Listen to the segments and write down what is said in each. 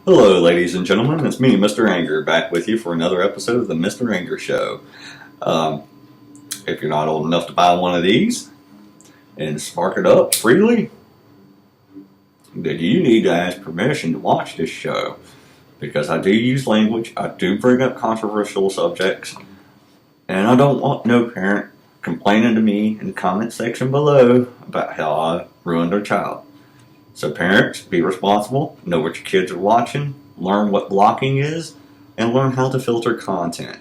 Hello, ladies and gentlemen. It's me, Mr. Anger, back with you for another episode of the Mr. Anger Show. Um, if you're not old enough to buy one of these and spark it up freely, then you need to ask permission to watch this show. Because I do use language, I do bring up controversial subjects, and I don't want no parent complaining to me in the comment section below about how I ruined their child. So parents, be responsible, know what your kids are watching, learn what blocking is, and learn how to filter content.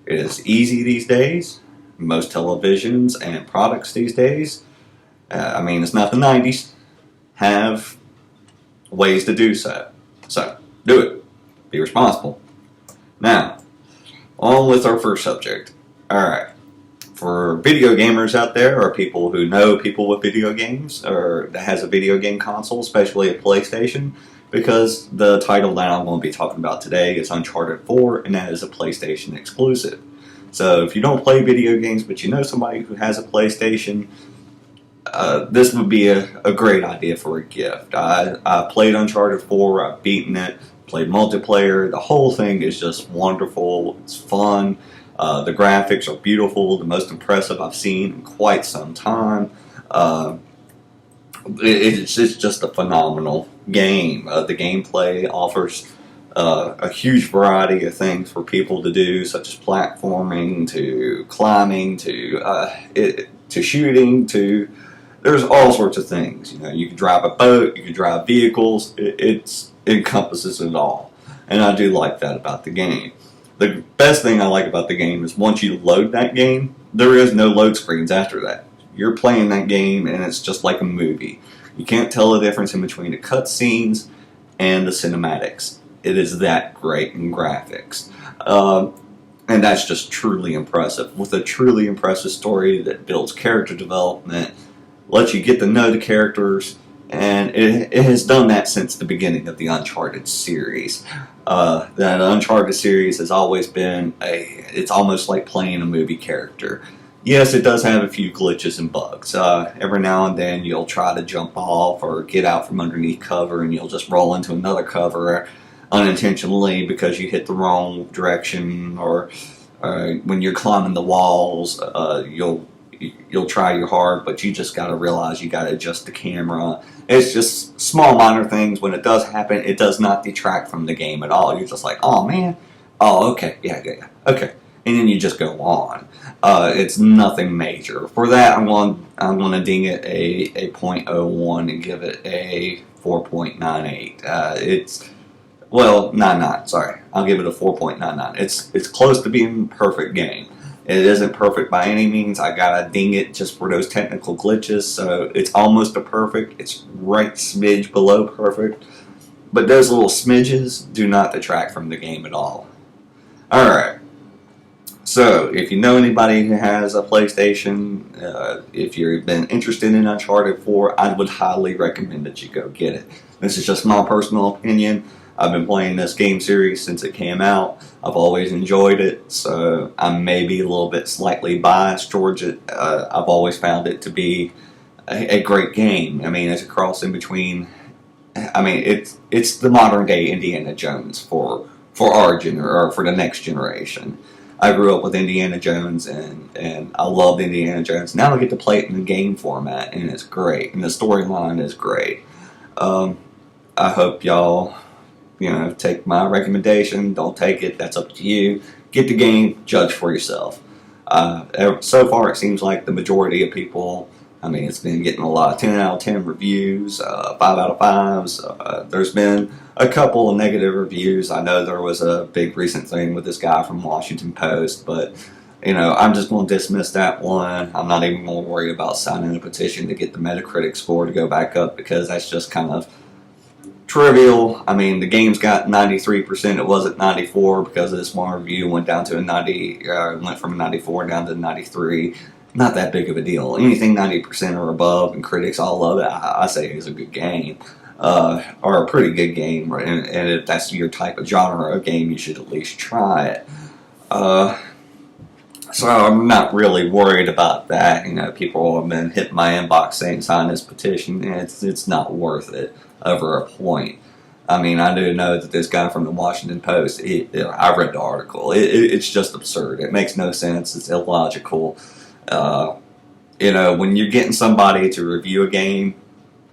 It is easy these days. Most televisions and products these days, it's not the 90s, have ways to do so. So, do it. Be responsible. Now, on with our first subject. Alright. For video gamers out there, or people who know people with video games, or that has a video game console, especially a PlayStation, because the title that I'm going to be talking about today is Uncharted 4, and that is a PlayStation exclusive. So if you don't play video games, but you know somebody who has a PlayStation, this would be a great idea for a gift. I played Uncharted 4, I've beaten it, played multiplayer, the whole thing is just wonderful, it's fun. The graphics are beautiful, the most impressive I've seen in quite some time. It's just a phenomenal game. The gameplay offers a huge variety of things for people to do, such as platforming, to climbing, to shooting, to there's all sorts of things. You know, you can drive a boat, you can drive vehicles. It encompasses it all, and I do like that about the game. The best thing I like about the game is once you load that game, there is no load screens after that. You're playing that game and it's just like a movie. You can't tell the difference in between the cutscenes and the cinematics. It is that great in graphics. And that's just truly impressive. With a truly impressive story that builds character development, lets you get to know the characters, and it has done that since the beginning of the Uncharted series. The Uncharted series has always been it's almost like playing a movie character. Yes, it does have a few glitches and bugs. Every now and then you'll try to jump off or get out from underneath cover and you'll just roll into another cover unintentionally because you hit the wrong direction, or when you're climbing the walls, you'll try your hard, but you just got to realize you got to adjust the camera. It's just small minor things. When it does happen, it does not detract from the game at all. You're just like, oh man, oh okay, yeah, okay, and then you just go on. It's nothing major. For that, I'm going to ding it a .01 and give it a 4.98. It's 99. Sorry, I'll give it a 4.99. It's close to being a perfect game. It isn't perfect by any means. I gotta ding it just for those technical glitches, so it's almost a perfect. It's right smidge below perfect. But those little smidges do not detract from the game at all. Alright. So, if you know anybody who has a PlayStation, if you've been interested in Uncharted 4, I would highly recommend that you go get it. This is just my personal opinion. I've been playing this game series since it came out. I've always enjoyed it, so I may be a little bit slightly biased towards it. I've always found it to be a great game. I mean, it's a cross in between. I mean, it's the modern day Indiana Jones for our or for the next generation. I grew up with Indiana Jones, and I loved Indiana Jones. Now I get to play it in the game format, and it's great. And the storyline is great. I hope y'all, take my recommendation. Don't take it. That's up to you. Get the game. Judge for yourself. So far, it seems like the majority of people, it's been getting a lot of 10 out of 10 reviews, 5 out of 5s. There's been a couple of negative reviews. I know there was a big recent thing with this guy from Washington Post, but I'm just going to dismiss that one. I'm not even going to worry about signing a petition to get the Metacritic score to go back up, because that's just kind of trivial. The game's got 93%. It was at 94 because of this one review. Went down to a 90. Went from a 94 down to 93. Not that big of a deal. Anything 90% or above, and critics all love it, I say is a good game, or a pretty good game. And if that's your type of genre of game, you should at least try it. So I'm not really worried about that. People have been hitting my inbox saying sign this petition, and it's not worth it over a point. I mean, I do know that this guy from the Washington Post, I read the article. It's just absurd. It makes no sense. It's illogical. Uh, when you're getting somebody to review a game,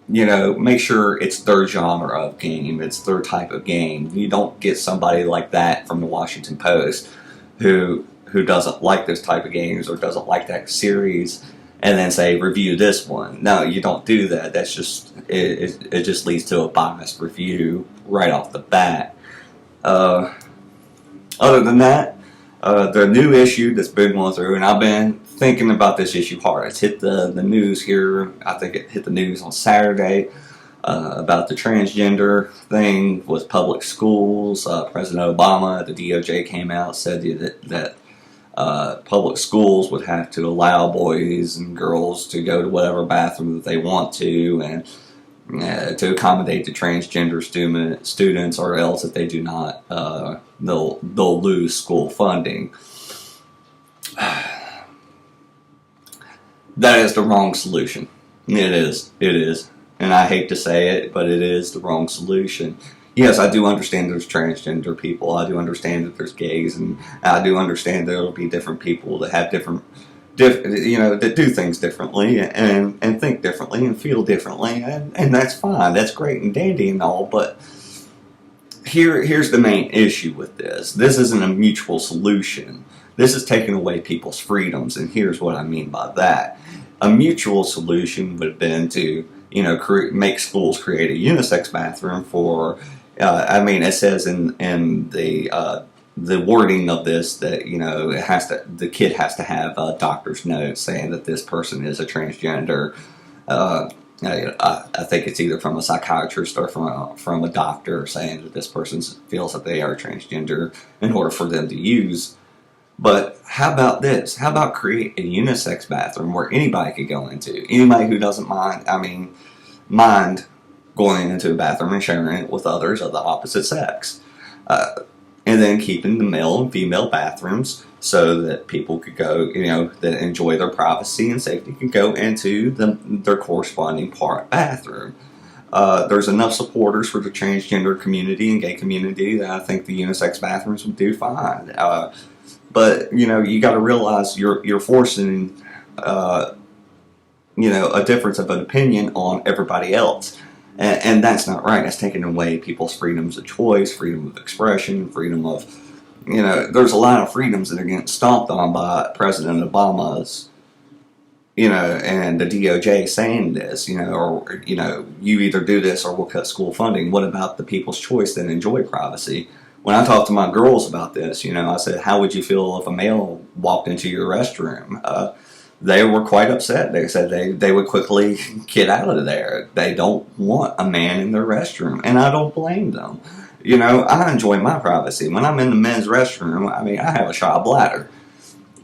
make sure it's their genre of game. It's their type of game. You don't get somebody like that from the Washington Post who doesn't like this type of games or doesn't like that series, and then say review this one. No, you don't do that. That's just it just leads to a biased review right off the bat. Other than that, the new issue that's been going through, and I've been thinking about this issue hard. It's hit the news here. I think it hit the news on Saturday about the transgender thing with public schools. President Obama, the DOJ came out, said that public schools would have to allow boys and girls to go to whatever bathroom that they want to, and to accommodate the transgender students, or else if they do not, they'll lose school funding. That is the wrong solution. It is. And I hate to say it, but it is the wrong solution. Yes, I do understand there's transgender people. I do understand that there's gays, and I do understand there will be different people that have that do things differently and think differently and feel differently, and that's fine. That's great and dandy and all, but here's the main issue with this. This isn't a mutual solution. This is taking away people's freedoms, and here's what I mean by that. A mutual solution would have been to, make schools create a unisex bathroom for. It says in the wording of this that the kid has to have a doctor's note saying that this person is a transgender. I think it's either from a psychiatrist or from a doctor saying that this person feels that they are transgender in order for them to use. But how about this? How about create a unisex bathroom where anybody could go into? Anybody who doesn't mind going into a bathroom and sharing it with others of the opposite sex. And then keeping the male and female bathrooms so that people could go, that enjoy their privacy and safety, can go into their corresponding bathroom. There's enough supporters for the transgender community and gay community that I think the unisex bathrooms would do fine. But you got to realize you're forcing a difference of an opinion on everybody else, and that's not right. That's taking away people's freedoms of choice, freedom of expression, freedom of There's a lot of freedoms that are getting stomped on by President Obama's and the DOJ saying this, or you either do this or we'll cut school funding. What about the people's choice that enjoy privacy? When I talked to my girls about this, I said, how would you feel if a male walked into your restroom? They were quite upset. They said they would quickly get out of there. They don't want a man in their restroom, and I don't blame them. I enjoy my privacy. When I'm in the men's restroom, I have a shot bladder.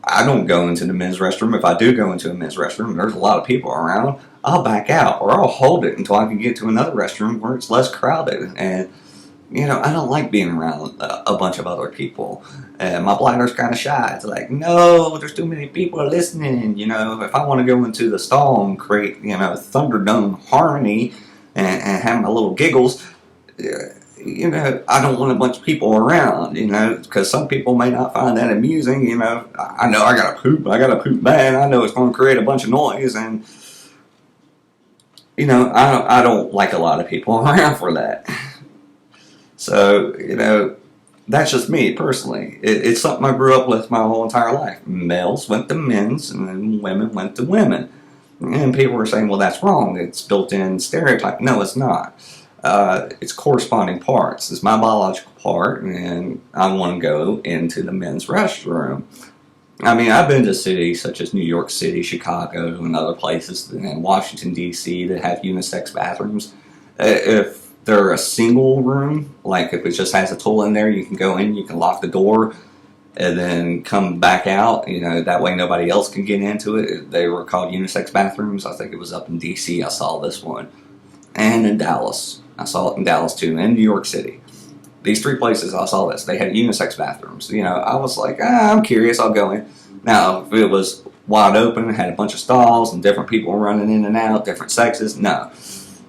I don't go into the men's restroom. If I do go into a men's restroom and there's a lot of people around, I'll back out, or I'll hold it until I can get to another restroom where it's less crowded. And I don't like being around a bunch of other people. My bladder's kind of shy. It's like, no, there's too many people listening. If I want to go into the stall and create, Thunderdome harmony and have my little giggles, I don't want a bunch of people around, because some people may not find that amusing. I know I gotta poop bad. I know it's going to create a bunch of noise, and I don't like a lot of people around for that. So, that's just me personally. It's something I grew up with my whole entire life. Males went to men's, and then women went to women. And people were saying, well, that's wrong. It's built-in stereotype. No, it's not. It's corresponding parts. It's my biological part, and I want to go into the men's restroom. I've been to cities such as New York City, Chicago, and other places, and Washington, D.C. that have unisex bathrooms. If they're a single room, like if it just has a toilet in there, you can go in, you can lock the door, and then come back out. That way nobody else can get into it. They were called unisex bathrooms. I think it was up in D.C. I saw this one. And in Dallas. I saw it in Dallas too, and New York City. These three places I saw this. They had unisex bathrooms. I was like, I'm curious, I'll go in. Now, if it was wide open, had a bunch of stalls, and different people running in and out, different sexes, no.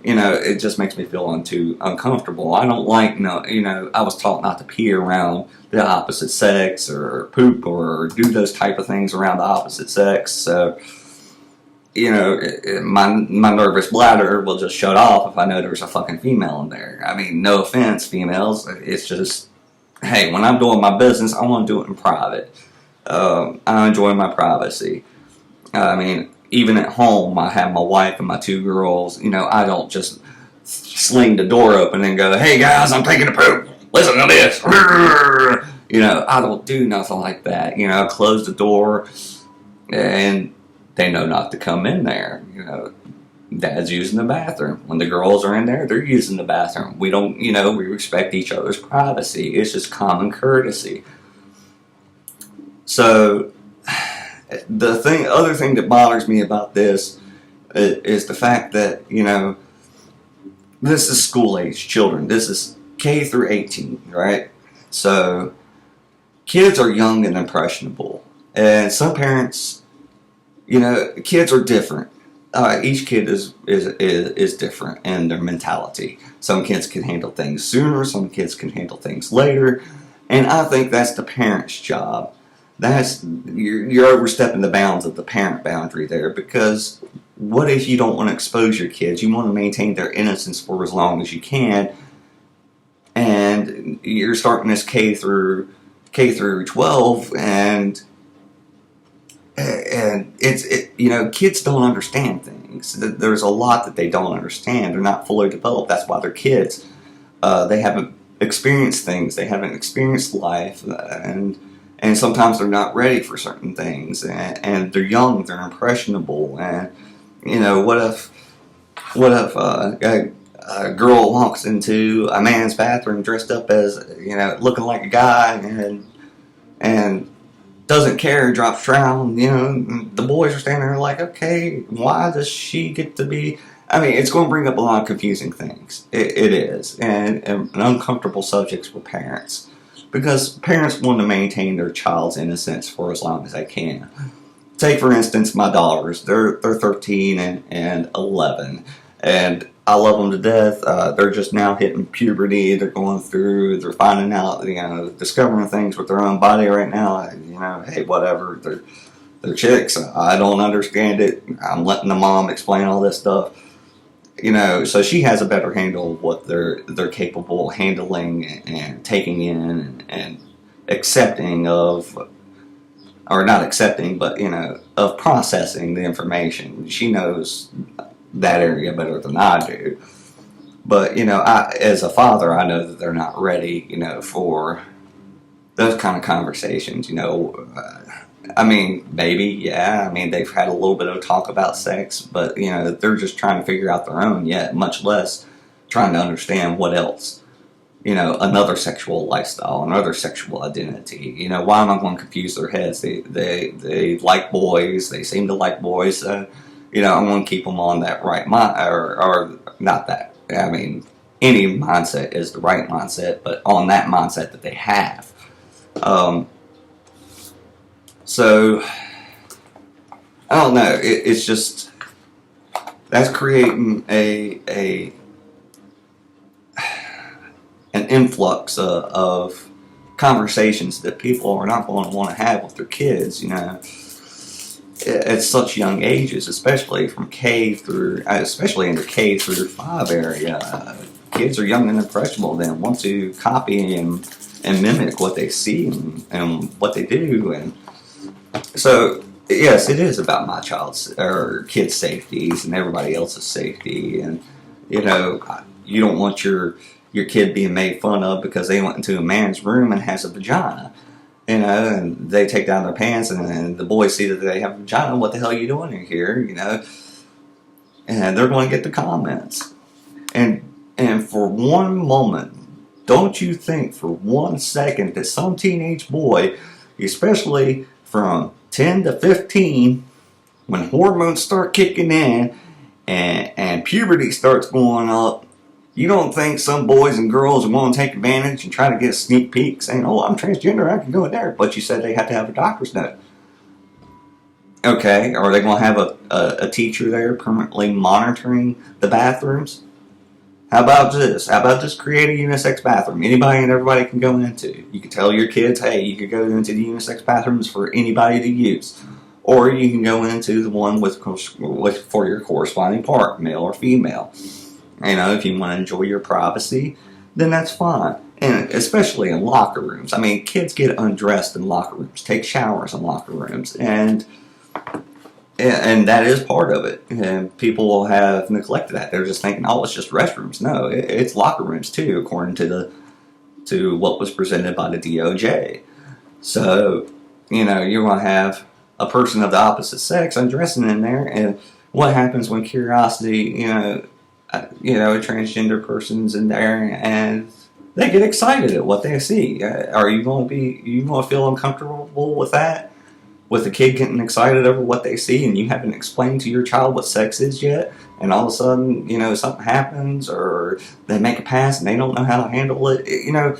it just makes me feel too uncomfortable. I don't like, I was taught not to pee around the opposite sex or poop or do those type of things around the opposite sex. So, my nervous bladder will just shut off if I know there's a fucking female in there. I mean, no offense, females. It's just, hey, when I'm doing my business, I want to do it in private. I enjoy my privacy. I mean, even at home, I have my wife and my 2 girls. I don't just sling the door open and go, hey guys, I'm taking a poop. Listen to this. I don't do nothing like that. I close the door and they know not to come in there. Dad's using the bathroom. When the girls are in there, they're using the bathroom. We don't, we respect each other's privacy. It's just common courtesy. So, other thing that bothers me about this is the fact that, this is school age children. This is K through 18, right? So, kids are young and impressionable. And some parents, kids are different. Each kid is different in their mentality. Some kids can handle things sooner. Some kids can handle things later. And I think that's the parent's job. You're overstepping the bounds of the parent boundary there, because what if you don't want to expose your kids? You want to maintain their innocence for as long as you can, and you're starting this K through 12, and kids don't understand things. There's a lot that they don't understand. They're not fully developed. That's why they're kids. They haven't experienced things. They haven't experienced life, and sometimes they're not ready for certain things, and they're young, they're impressionable, and what if a girl walks into a man's bathroom dressed up as looking like a guy and doesn't care, drops trowel, the boys are standing there like, okay, why does she get to be? I mean, it's going to bring up a lot of confusing things. It is, and uncomfortable subjects for parents. Because parents want to maintain their child's innocence for as long as they can. Take, for instance, my daughters. They're 13 and 11. And I love them to death. They're just now hitting puberty. They're going through, they're finding out, discovering things with their own body right now. Hey, whatever. They're chicks. I don't understand it. I'm letting the mom explain all this stuff. So she has a better handle of what they're capable of handling and taking in and accepting of, or not accepting, but, of processing the information. She knows that area better than I do. But, as a father, I know that they're not ready, for those kind of conversations, I mean, maybe, yeah. I mean, they've had a little bit of talk about sex, but, they're just trying to figure out their own yet, much less trying to understand what else. Another sexual lifestyle, another sexual identity. Why am I going to confuse their heads? They like boys. They seem to like boys. So, I want to keep them on that right mind, or not that. I mean, any mindset is the right mindset, but on that mindset that they have. So, I don't know. It's just, that's creating an influx of conversations that people are not going to want to have with their kids, at such young ages, especially from especially in the K through 5 area. Kids are young and impressionable, then want to copy and mimic what they see and what they do, and so, yes, it is about my child's or kids' safeties and everybody else's safety, and you don't want your kid being made fun of because they went into a man's room and has a vagina, and they take down their pants and the boys see that they have a vagina. What the hell are you doing in here? And they're going to get the comments, and for one moment, don't you think for 1 second that some teenage boy, especially from 10 to 15, when hormones start kicking in and puberty starts going up, you don't think some boys and girls are going to take advantage and try to get a sneak peek saying, oh, I'm transgender, I can go in there. But you said they have to have a doctor's note. Okay, are they going to have a teacher there permanently monitoring the bathrooms? How about this? How about just create a unisex bathroom? Anybody and everybody can go into. You can tell your kids, hey, you can go into the unisex bathrooms for anybody to use. Or you can go into the one for your corresponding part, male or female. If you want to enjoy your privacy, then that's fine. And especially in locker rooms. I mean, kids get undressed in locker rooms, take showers in locker rooms, and that is part of it. And people will have neglected that. They're just thinking, oh, it's just restrooms. No, it's locker rooms too, according to what was presented by the DOJ. So, you're going to have a person of the opposite sex undressing in there, and what happens when curiosity, a transgender person's in there and they get excited at what they see? Are you going to feel uncomfortable with that? With a kid getting excited over what they see and you haven't explained to your child what sex is yet, and all of a sudden, something happens or they make a pass and they don't know how to handle it, and I'm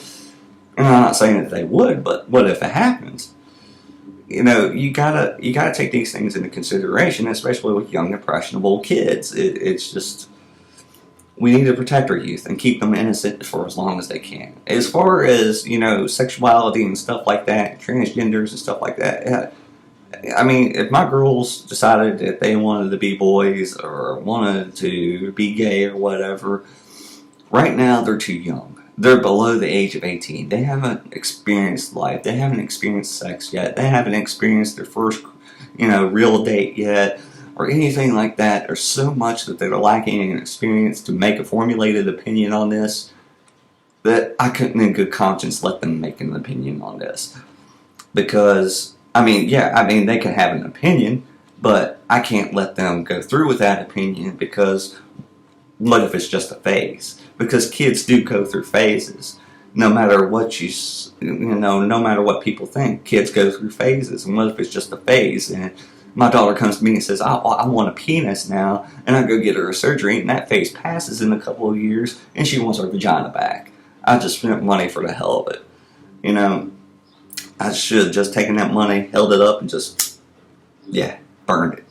not saying that they would, but what if it happens? You gotta take these things into consideration, especially with young, impressionable kids. It's just, we need to protect our youth and keep them innocent for as long as they can. As far as, sexuality and stuff like that, transgenders and stuff like that, I mean, if my girls decided that they wanted to be boys or wanted to be gay or whatever, right now they're too young. They're below the age of 18. They haven't experienced life. They haven't experienced sex yet. They haven't experienced their first, real date yet or anything like that. There's so much that they're lacking in experience to make a formulated opinion on this that I couldn't in good conscience let them make an opinion on this. Because, they can have an opinion, but I can't let them go through with that opinion because what if it's just a phase? Because kids do go through phases. No matter what no matter what people think, kids go through phases. And what if it's just a phase? And my daughter comes to me and says, I want a penis now, and I go get her a surgery, and that phase passes in a couple of years, and she wants her vagina back. I just spent money for the hell of it. I should have just taken that money, held it up, and just, burned it.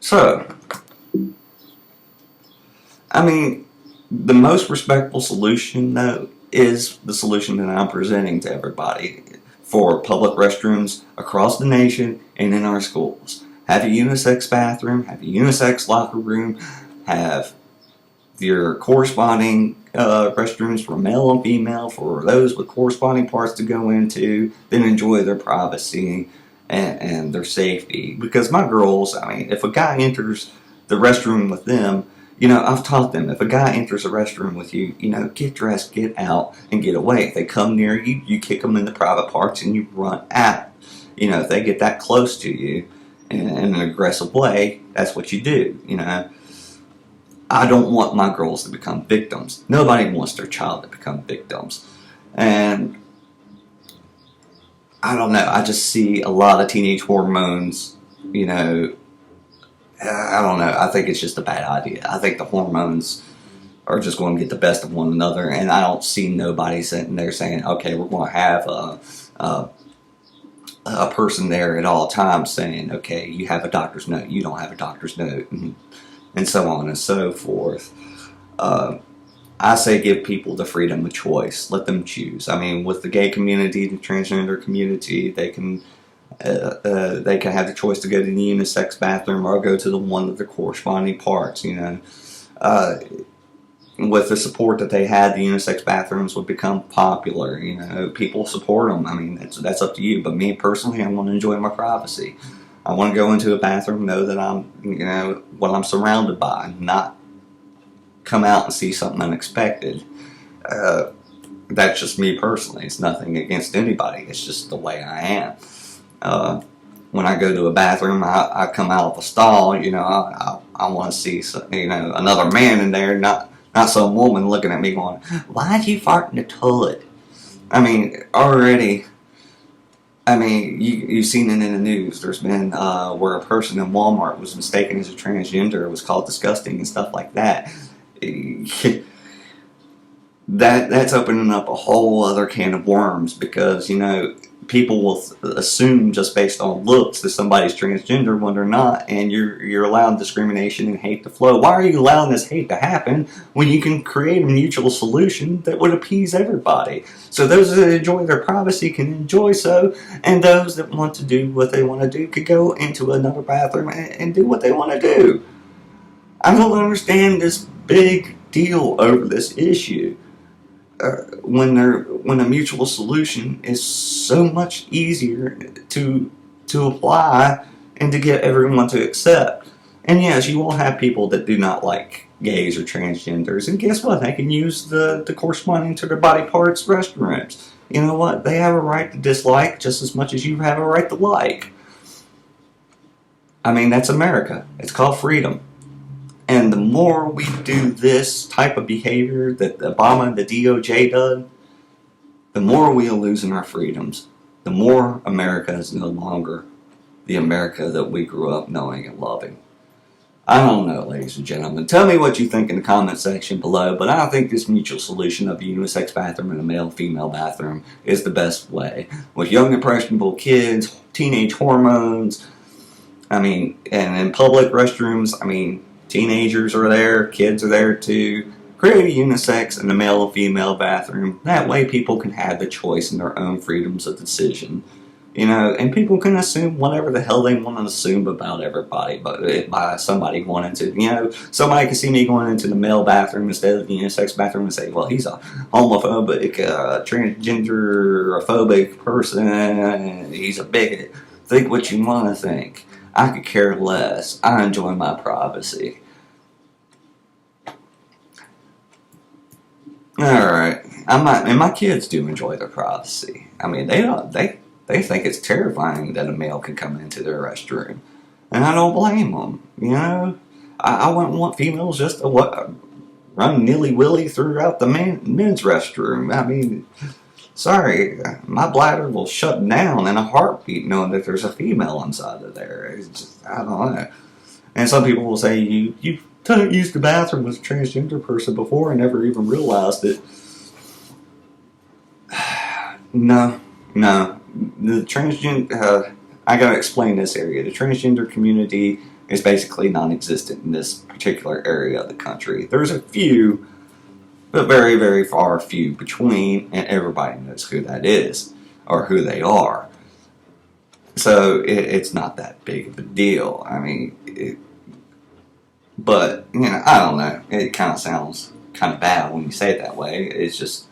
So, the most respectful solution, though, is the solution that I'm presenting to everybody for public restrooms across the nation and in our schools. Have a unisex bathroom, have a unisex locker room, have your corresponding restrooms for male and female, for those with corresponding parts to go into, then enjoy their privacy and their safety. Because my girls, if a guy enters the restroom with them, I've taught them, if a guy enters a restroom with you, get dressed, get out, and get away. If they come near you, you kick them in the private parts and you run out. If they get that close to you in an aggressive way, that's what you do, I don't want my girls to become victims. Nobody wants their child to become victims. And I don't know, I just see a lot of teenage hormones, I don't know, I think it's just a bad idea. I think the hormones are just going to get the best of one another, and I don't see nobody sitting there saying, okay, we're going to have a person there at all times saying, okay, you have a doctor's note, you don't have a doctor's note, and so on and so forth. I say give people the freedom of choice. Let them choose. With the gay community, the transgender community, they can have the choice to go to the unisex bathroom or go to the one of the corresponding parts. With the support that they had, the unisex bathrooms would become popular. People support them. That's up to you. But me personally, I want to enjoy my privacy. I want to go into a bathroom, know that I'm, what I'm surrounded by, not come out and see something unexpected. That's just me personally. It's nothing against anybody. It's just the way I am. When I go to a bathroom, I come out of a stall, I want to see, another man in there, not some woman looking at me going, why'd you fart in the toilet? Already, you've seen it in the news. There's been where a person in Walmart was mistaken as a transgender. It was called disgusting and stuff like that. That's opening up a whole other can of worms because, people will assume just based on looks that somebody's transgender when they're not, and you're allowing discrimination and hate to flow. Why are you allowing this hate to happen when you can create a mutual solution that would appease everybody? So those that enjoy their privacy can enjoy so, and those that want to do what they want to do could go into another bathroom and do what they want to do. I don't understand this big deal over this issue. When a mutual solution is so much easier to apply and to get everyone to accept. And yes, you will have people that do not like gays or transgenders, and guess what? They can use the corresponding to their body parts restrooms. You know what? They have a right to dislike just as much as you have a right to like. I mean, that's America. It's called freedom. And the more we do this type of behavior that Obama and the DOJ done, the more we are losing our freedoms. The more America is no longer the America that we grew up knowing and loving. I don't know, ladies and gentlemen. Tell me what you think in the comment section below, but I don't think this mutual solution of a unisex bathroom and a male-female bathroom is the best way. With young impressionable kids, teenage hormones, and in public restrooms, teenagers are there, kids are there too. Create a unisex and a male and female bathroom. That way people can have the choice and their own freedoms of decision. And people can assume whatever the hell they want to assume about everybody, but by somebody wanting to, somebody can see me going into the male bathroom instead of the unisex bathroom and say, well, he's a homophobic, transgender-phobic person, he's a bigot. Think what you want to think. I could care less. I enjoy my privacy. Alright. And my kids do enjoy their privacy. They think it's terrifying that a male can come into their restroom. And I don't blame them. I wouldn't want females just to run nilly-willy throughout the men's restroom. Sorry, my bladder will shut down in a heartbeat knowing that there's a female inside of there. It's just, I don't know. And some people will say, you used the bathroom with a transgender person before and never even realized it. No. The transgender, I gotta explain this area. The transgender community is basically non-existent in this particular area of the country. There's a few, but very, very far few between, and everybody knows who that is, or who they are. So, it's not that big of a deal. But, I don't know. It kind of sounds kind of bad when you say it that way. It's just,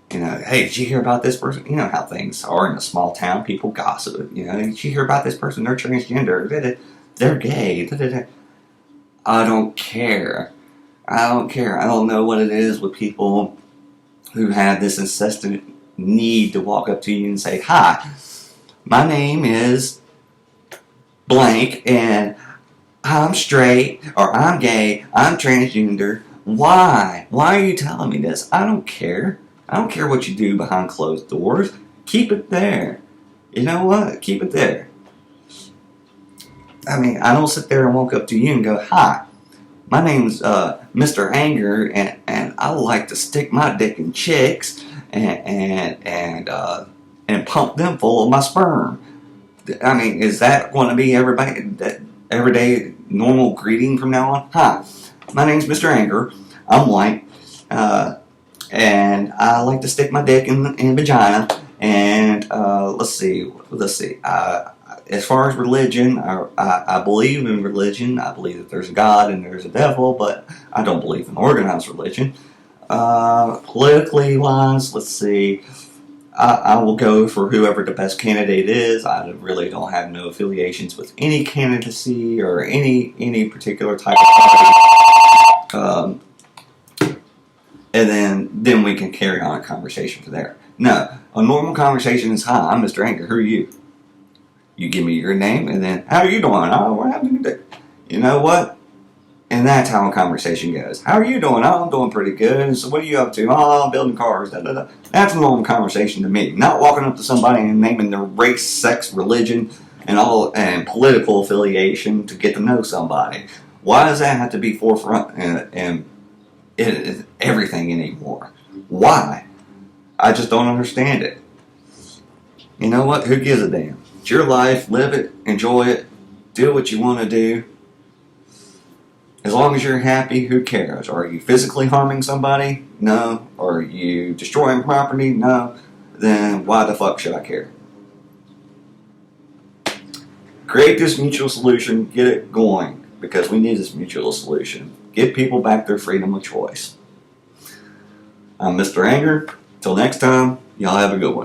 hey, did you hear about this person? You know how things are in a small town. People gossip. Did you hear about this person? They're transgender. They're gay. I don't care. I don't know what it is with people who have this incessant need to walk up to you and say, hi, my name is blank, and I'm straight, or I'm gay, I'm transgender. Why? Why are you telling me this? I don't care. I don't care what you do behind closed doors. Keep it there. You know what? Keep it there. I don't sit there and walk up to you and go, hi, my name's Mr. Anger, and I like to stick my dick in chicks and pump them full of my sperm. Is that going to be that everyday normal greeting from now on? Hi, my name's Mr. Anger. I'm white, and I like to stick my dick in vagina. And let's see. As far as religion, I believe in religion. I believe that there's a God and there's a devil, but I don't believe in organized religion. Politically wise, let's see. I will go for whoever the best candidate is. I really don't have no affiliations with any candidacy or any particular type of party. And then we can carry on a conversation from there. No, a normal conversation is, hi, I'm Mr. Anger. Who are you? You give me your name, and then, how are you doing? Oh, what happened today? You know what? And that's how a conversation goes. How are you doing? Oh, I'm doing pretty good. So what are you up to? Oh, I'm building cars. Da, da, da. That's a normal conversation to me. Not walking up to somebody and naming their race, sex, religion, and political affiliation to get to know somebody. Why does that have to be forefront and everything anymore? Why? I just don't understand it. You know what? Who gives a damn? It's your life. Live it. Enjoy it. Do what you want to do. As long as you're happy, who cares? Are you physically harming somebody? No. Are you destroying property? No. Then why the fuck should I care? Create this mutual solution. Get it going. Because we need this mutual solution. Give people back their freedom of choice. I'm Mr. Anger. Till next time, y'all have a good one.